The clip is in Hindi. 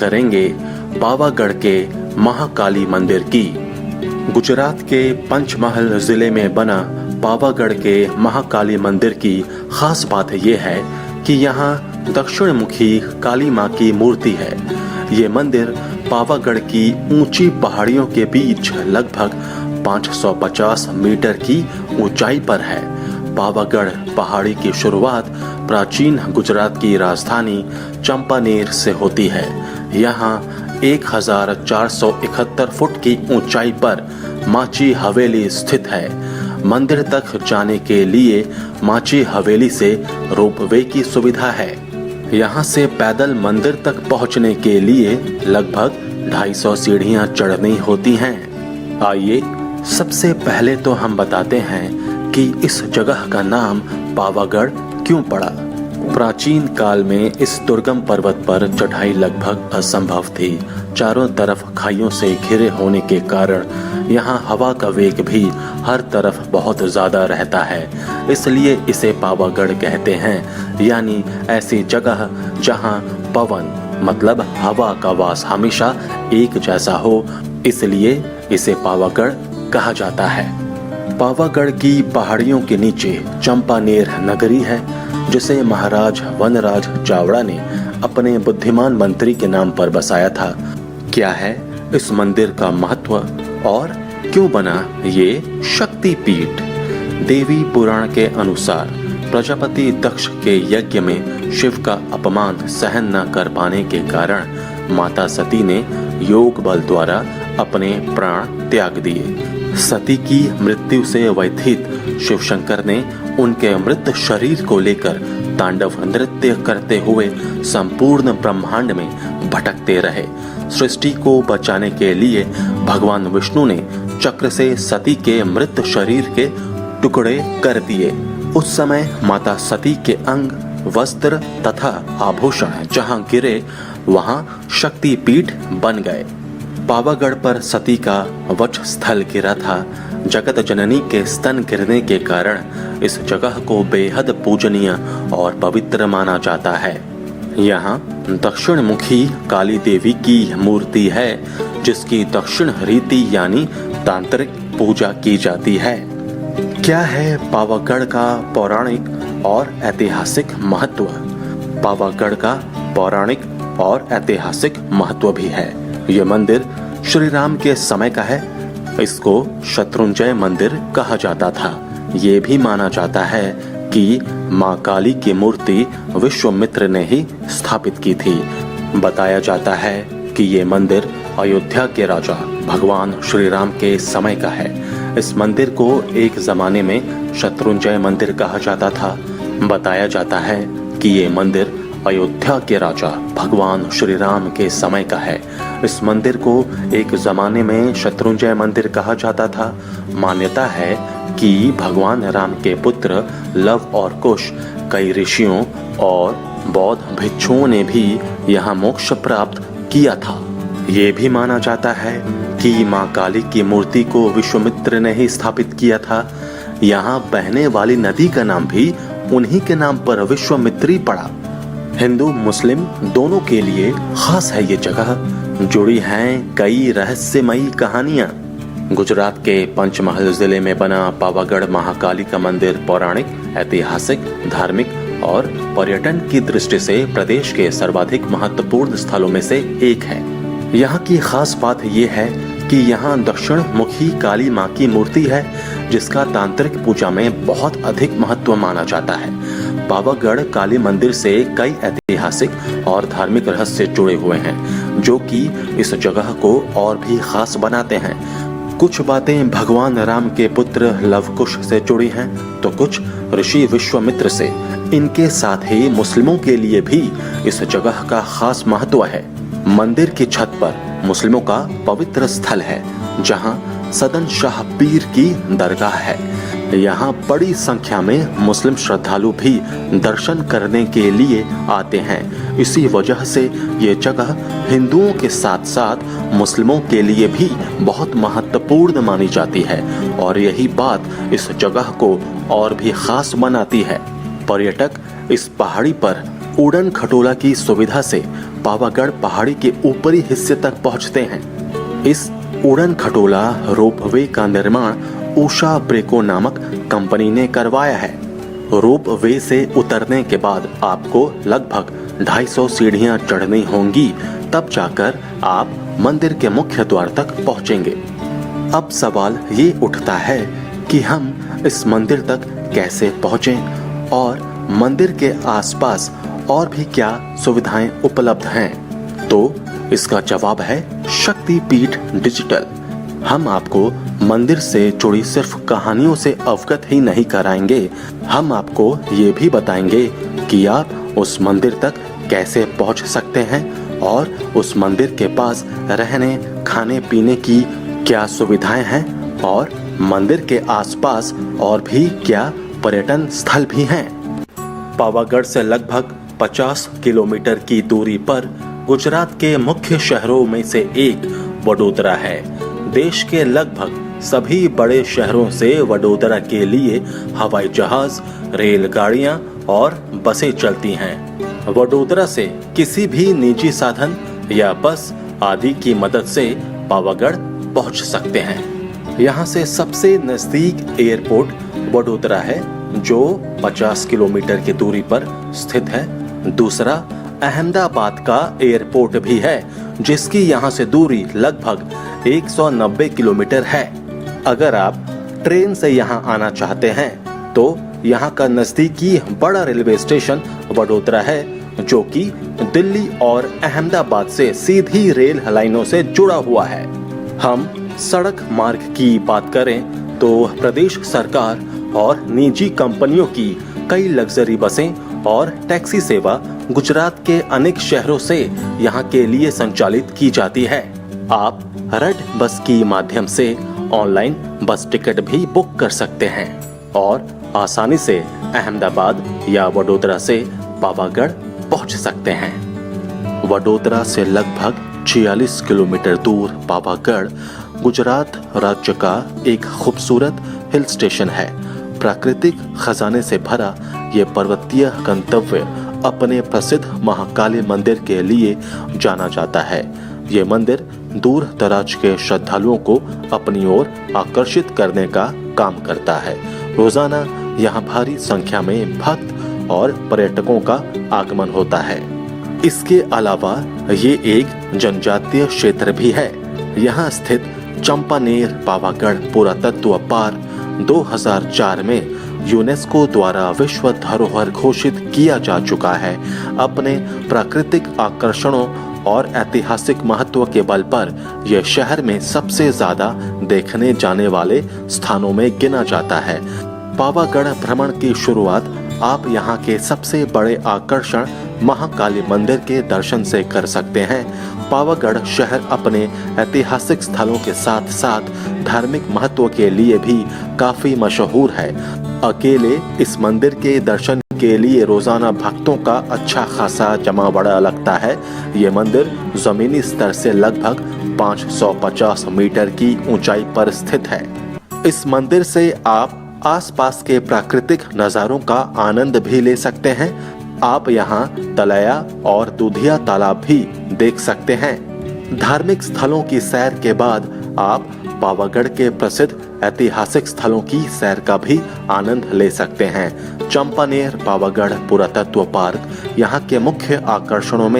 करेंगे पावागढ़ के महाकाली मंदिर की। गुजरात के पंचमहल जिले में बना पावागढ़ के महाकाली मंदिर की खास बात यह है कि यहाँ दक्षिण मुखी काली माँ की मूर्ति है। ये मंदिर पावागढ़ की ऊंची पहाड़ियों के बीच लगभग 550 मीटर की ऊंचाई पर है। पावागढ़ पहाड़ी की शुरुआत प्राचीन गुजरात की राजधानी चंपानेर से होती है। यहाँ 1471 फुट की ऊंचाई पर माची हवेली स्थित है। मंदिर तक जाने के लिए माची हवेली से रोपवे की सुविधा है। यहाँ से पैदल मंदिर तक पहुँचने के लिए लगभग 250 सीढ़ियाँ चढ़नी होती हैं। आइए सबसे पहले तो हम बताते हैं कि इस जगह का नाम पावागढ़ क्यों पड़ा। प्राचीन काल में इस दुर्गम पर्वत पर चढ़ाई लगभग असंभव थी। चारों तरफ खाइयों से घिरे होने के कारण यहाँ हवा का वेग भी हर तरफ बहुत ज्यादा रहता है, इसलिए इसे पावागढ़ कहते हैं। यानी ऐसी जगह जहाँ पवन मतलब हवा का वास हमेशा एक जैसा हो, इसलिए इसे पावागढ़ कहा जाता है। पावागढ़ की पहाड़ियों के नीचे चंपानेर नगरी है, जिसे महाराज वनराज चावड़ा ने अपने बुद्धिमान मंत्री के नाम पर बसाया था। क्या है इस मंदिर का महत्व और क्यों बना ये शक्ति पीठ? देवी पुराण के अनुसार प्रजापति दक्ष के यज्ञ में शिव का अपमान सहन न कर पाने के कारण माता सती ने योग बल द्वारा अपने प्राण त्याग दिए। सती की मृत्यु से व्यथित शिव शंकर ने उनके मृत शरीर को लेकर तांडव नृत्य करते हुए संपूर्ण ब्रह्मांड में भटकते रहे। सृष्टि को बचाने के लिए भगवान विष्णु ने चक्र से सती के मृत शरीर के टुकड़े कर दिए। उस समय माता सती के अंग, वस्त्र तथा आभूषण जहां गिरे वहां शक्ति पीठ बन गए। पावागढ़ पर सती का वक्ष स्थल गिरा था। जगत जननी के स्तन गिरने के कारण इस जगह को बेहद पूजनीय और पवित्र माना जाता है। यहाँ दक्षिण मुखी काली देवी की मूर्ति है, जिसकी दक्षिण रीति यानी तांत्रिक पूजा की जाती है। क्या है पावागढ़ का पौराणिक और ऐतिहासिक महत्व? पावागढ़ का पौराणिक और ऐतिहासिक महत्व भी है। यह मंदिर श्री राम के समय का है। इसको शत्रुंजय मंदिर कहा जाता था। ये भी माना जाता है कि मां काली की मूर्ति विश्वामित्र ने ही स्थापित की थी। बताया जाता है कि ये मंदिर अयोध्या के राजा भगवान श्री राम के समय का है। इस मंदिर को एक जमाने में शत्रुंजय मंदिर कहा जाता था। बताया जाता है कि ये मंदिर अयोध्या के राजा भगवान श्री राम के समय का है। इस मंदिर को एक जमाने में शत्रुंजय मंदिर कहा जाता था। मान्यता है कि भगवान राम के पुत्र लव और कुश कई ऋषियों और बौद्ध भिक्षुओं ने भी यहाँ मोक्ष प्राप्त किया था। ये भी माना जाता है कि मां काली की मूर्ति को विश्वामित्र ने ही स्थापित किया था। यहाँ बहने वाली नदी का नाम भी उन्हीं के नाम पर विश्वामित्री पड़ा। हिंदू मुस्लिम दोनों के लिए खास है ये जगह। जुड़ी हैं कई रहस्यमयी कहानियां। गुजरात के पंचमहल जिले में बना पावागढ़ महाकाली का मंदिर पौराणिक, ऐतिहासिक, धार्मिक और पर्यटन की दृष्टि से प्रदेश के सर्वाधिक महत्वपूर्ण स्थलों में से एक है। यहाँ की खास बात यह है कि यहाँ दक्षिण मुखी काली माँ की मूर्ति है, जिसका तांत्रिक पूजा में बहुत अधिक महत्व माना जाता है। पावागढ़ काली मंदिर से कई ऐतिहासिक और धार्मिक रहस्य जुड़े हुए हैं, जो कि इस जगह को और भी खास बनाते हैं। कुछ बातें भगवान राम के पुत्र लवकुश से जुड़ी हैं, तो कुछ ऋषि विश्वामित्र से। इनके साथ ही मुस्लिमों के लिए भी इस जगह का खास महत्व है। मंदिर की छत पर मुस्लिमों का पवित्र स्थल है, जहां सदन शाह पीर की दरगाह है। यहाँ बड़ी संख्या में मुस्लिम श्रद्धालु भी दर्शन करने के लिए आते हैं। इसी वजह से ये जगह हिंदुओं के साथ साथ मुस्लिमों के लिए भी बहुत महत्वपूर्ण मानी जाती है, और यही बात इस जगह को और भी खास बनाती है। पर्यटक इस पहाड़ी पर उड़न खटोला की सुविधा से पावागढ़ पहाड़ी के ऊपरी हिस्से तक पहुंचते हैं। इस उड़न खटोला रोपवे का निर्माण उषा ब्रेको नामक कंपनी ने करवाया है। रोपवे से उतरने के बाद आपको लगभग 250 सीढ़ियां चढ़नी होंगी, तब जाकर आप मंदिर के मुख्य द्वार तक पहुंचेंगे। अब सवाल ये उठता है कि हम इस मंदिर तक कैसे पहुंचें और मंदिर के आसपास और भी क्या सुविधाएं उपलब्ध हैं। तो इसका जवाब है शक्तिपीठ डिजिटल। हम आपको मंदिर से जुड़ी सिर्फ कहानियों से अवगत ही नहीं कराएंगे, हम आपको ये भी बताएंगे कि आप उस मंदिर तक कैसे पहुंच सकते हैं और उस मंदिर के पास रहने खाने पीने की क्या सुविधाएं हैं और मंदिर के आसपास और भी क्या पर्यटन स्थल भी हैं। पावागढ़ से लगभग 50 किलोमीटर की दूरी पर गुजरात के मुख्य शहरों में से एक वडोदरा है। देश के लगभग सभी बड़े शहरों से वडोदरा के लिए हवाई जहाज, रेलगाड़ियां और बसें चलती हैं। वडोदरा से किसी भी निजी साधन या बस आदि की मदद से पावागढ़ पहुंच सकते हैं। यहां से सबसे नजदीक एयरपोर्ट वडोदरा है, जो 50 किलोमीटर की दूरी पर स्थित है। दूसरा अहमदाबाद का एयरपोर्ट भी है, जिसकी यहां से दूरी लगभग 190 किलोमीटर है। अगर आप ट्रेन से यहां आना चाहते हैं तो यहां का नजदीकी बड़ा रेलवे स्टेशन वडोदरा है, जो कि दिल्ली और अहमदाबाद से सीधी रेल लाइनों से जुड़ा हुआ है। हम सड़क मार्ग की बात करें तो प्रदेश सरकार और निजी कंपनियों की कई लग्जरी बसें और टैक्सी सेवा गुजरात के अनेक शहरों से यहाँ के लिए संचालित की जाती है। आप रेड बस की माध्यम से ऑनलाइन बस टिकट भी बुक कर सकते हैं और आसानी से अहमदाबाद या वडोदरा से पावागढ़ पहुंच सकते हैं। वडोदरा से लगभग 46 किलोमीटर दूर पावागढ़ गुजरात राज्य का एक खूबसूरत हिल स्टेशन है। प्राकृतिक खजाने से भरा ये पर्वतीय गंतव्य अपने प्रसिद्ध महाकाली मंदिर के लिए जाना जाता है। ये मंदिर दूर दराज के श्रद्धालुओं को अपनी ओर आकर्षित करने का काम करता है। रोजाना यहाँ भारी संख्या में भक्त और पर्यटकों का आगमन होता है। इसके अलावा ये एक जनजातीय क्षेत्र भी है। यहाँ स्थित चंपानेर पावागढ़ पुरातत्व पार्क 2004 में यूनेस्को द्वारा विश्व धरोहर घोषित किया जा चुका है। अपने प्राकृतिक आकर्षणों और ऐतिहासिक महत्व के बल पर यह शहर में सबसे ज्यादा देखने जाने वाले स्थानों में गिना जाता है। पावागढ़ भ्रमण की शुरुआत आप यहाँ के सबसे बड़े आकर्षण महाकाली मंदिर के दर्शन से कर सकते हैं। पावागढ़ शहर अपने ऐतिहासिक स्थलों के साथ साथ धार्मिक महत्व के लिए भी काफी मशहूर है। अकेले इस मंदिर के दर्शन के लिए रोजाना भक्तों का अच्छा खासा जमावड़ा लगता है। ये मंदिर जमीनी स्तर से लगभग 550 मीटर की ऊंचाई पर स्थित है। इस मंदिर से आप आसपास के प्राकृतिक नज़ारों का आनंद भी ले सकते हैं। आप यहाँ तलैया और दूधिया तालाब भी देख सकते हैं। धार्मिक स्थलों की सैर के बाद आप पावागढ़ के प्रसिद्ध ऐतिहासिक स्थलों की सैर का भी आनंद ले सकते हैं। चंपानेर पावागढ़ पुरातत्व पार्क यहाँ के मुख्य आकर्षणों में